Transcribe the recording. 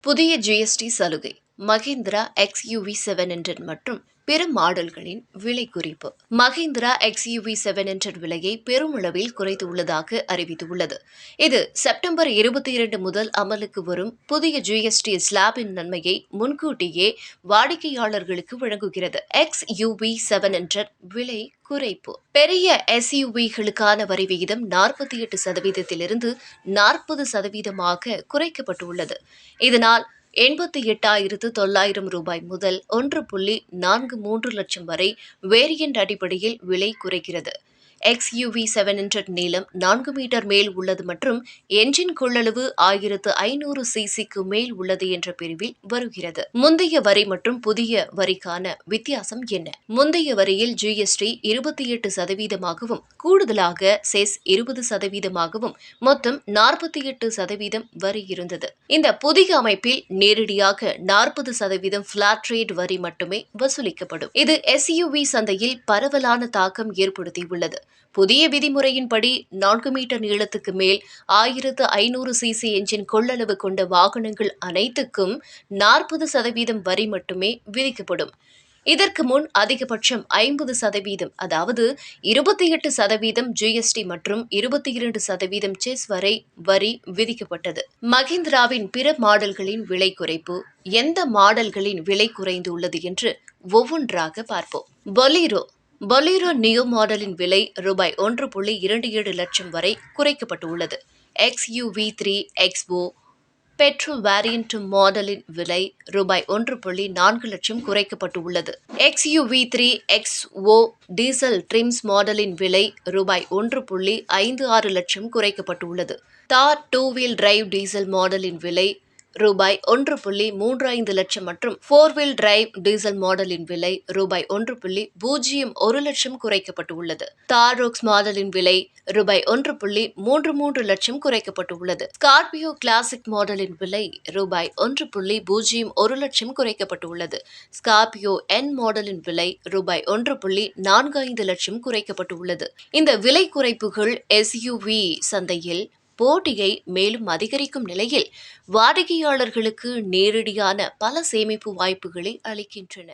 புதிய ஜிஎஸ்டி சலுகை மஹிந்திரா XUV 700 மற்றும் பிற மாடல்களின் விலை குறிப்பு. மஹிந்திரா XUV 700 விலையை பெருமளவில் குறைத்துள்ளதாக அறிவித்துள்ளது. இது செப்டம்பர் 22 முதல் அமலுக்கு வரும் புதிய ஜிஎஸ்டி ஸ்லாபின் நன்மையை முன்கூட்டியே வாடிக்கையாளர்களுக்கு வழங்குகிறது. XUV 700 விலை குறைப்பு. பெரிய SUV-களுக்கான வரி விகிதம் 48%-இலிருந்து 40%-ஆக குறைக்கப்பட்டுள்ளது. இதனால் 88,900 ரூபாய் முதல் 1.43 லட்சம் வரை வேரியன்ட் அடிப்படையில் விலை குறைகிறது. XUV 700 நீளம் 4 மீட்டர் மேல் உள்ளது மற்றும் என்ஜின் கொள்ளளவு 1500 cc-க்கு மேல் உள்ளது என்ற பிரிவில் வருகிறது. முந்தைய வரி மற்றும் புதிய வரிக்கான வித்தியாசம் என்ன? முந்தைய வரியில் GST 28%-ஆகவும் கூடுதலாக செஸ் 20%-ஆகவும் மொத்தம் 48% வரி இருந்தது. இந்த புதிய அமைப்பில் நேரடியாக 40% பிளாட் ரேட் வரி மட்டுமே வசூலிக்கப்படும். இது SUV சந்தையில் பரவலான தாக்கம் ஏற்படுத்தியுள்ளது. புதிய விதிமுறையின்படி 4 மீட்டர் நீளத்துக்கு மேல் 1500 cc என்ஜின் கொள்ளளவு கொண்ட வாகனங்கள் அனைத்துக்கும் 40% வரி மட்டுமே விதிக்கப்படும். இதற்கு முன் அதிகபட்சம் 50%, அதாவது 28% GST மற்றும் 22% செஸ் வரை வரி விதிக்கப்பட்டது. மஹிந்திராவின் பிற மாடல்களின் விலை குறைப்பு. எந்த மாடல்களின் விலை குறைந்துள்ளது என்று ஒவ்வொன்றாக பார்ப்போம். பொலீரோ நியோ மாடலின் விலை ரூபாய் 1.27 லட்சம் வரை குறைக்கப்பட்டுள்ளது. XUV3 XO பெட்ரோல் வேரியன்ட் மாடலின் விலை ரூபாய் 1.4 லட்சம் குறைக்கப்பட்டுள்ளது. XUV3 XO டீசல் ட்ரிம்ஸ் மாடலின் விலை ரூபாய் 1.56 லட்சம் குறைக்கப்பட்டுள்ளது. தார் 2-வீல் டிரைவ் டீசல் மாடலின் விலை ரூபாய் 1.35 லட்சம் மற்றும் 4-வீல் டிரைவ் டீசல் மாடலின் விலை ரூபாய் 1.01 லட்சம் குறைக்கப்பட்டுள்ளது. தாரோக்ஸ் மாடலின் விலை ரூபாய் 1.33 லட்சம் குறைக்கப்பட்டுள்ளது. ஸ்கார்பியோ கிளாசிக் மாடலின் விலை ரூபாய் 1.01 லட்சம் குறைக்கப்பட்டுள்ளது. ஸ்கார்பியோ N மாடலின் விலை ரூபாய் 1.45 லட்சம் குறைக்கப்பட்டுள்ளது. இந்த விலை குறைப்புகள் SUV சந்தையில் போட்டியை மேலும் அதிகரிக்கும் நிலையில் வாடிக்கையாளர்களுக்கு நேரடியான பல சேமிப்பு வாய்ப்புகளை அளிக்கின்றன.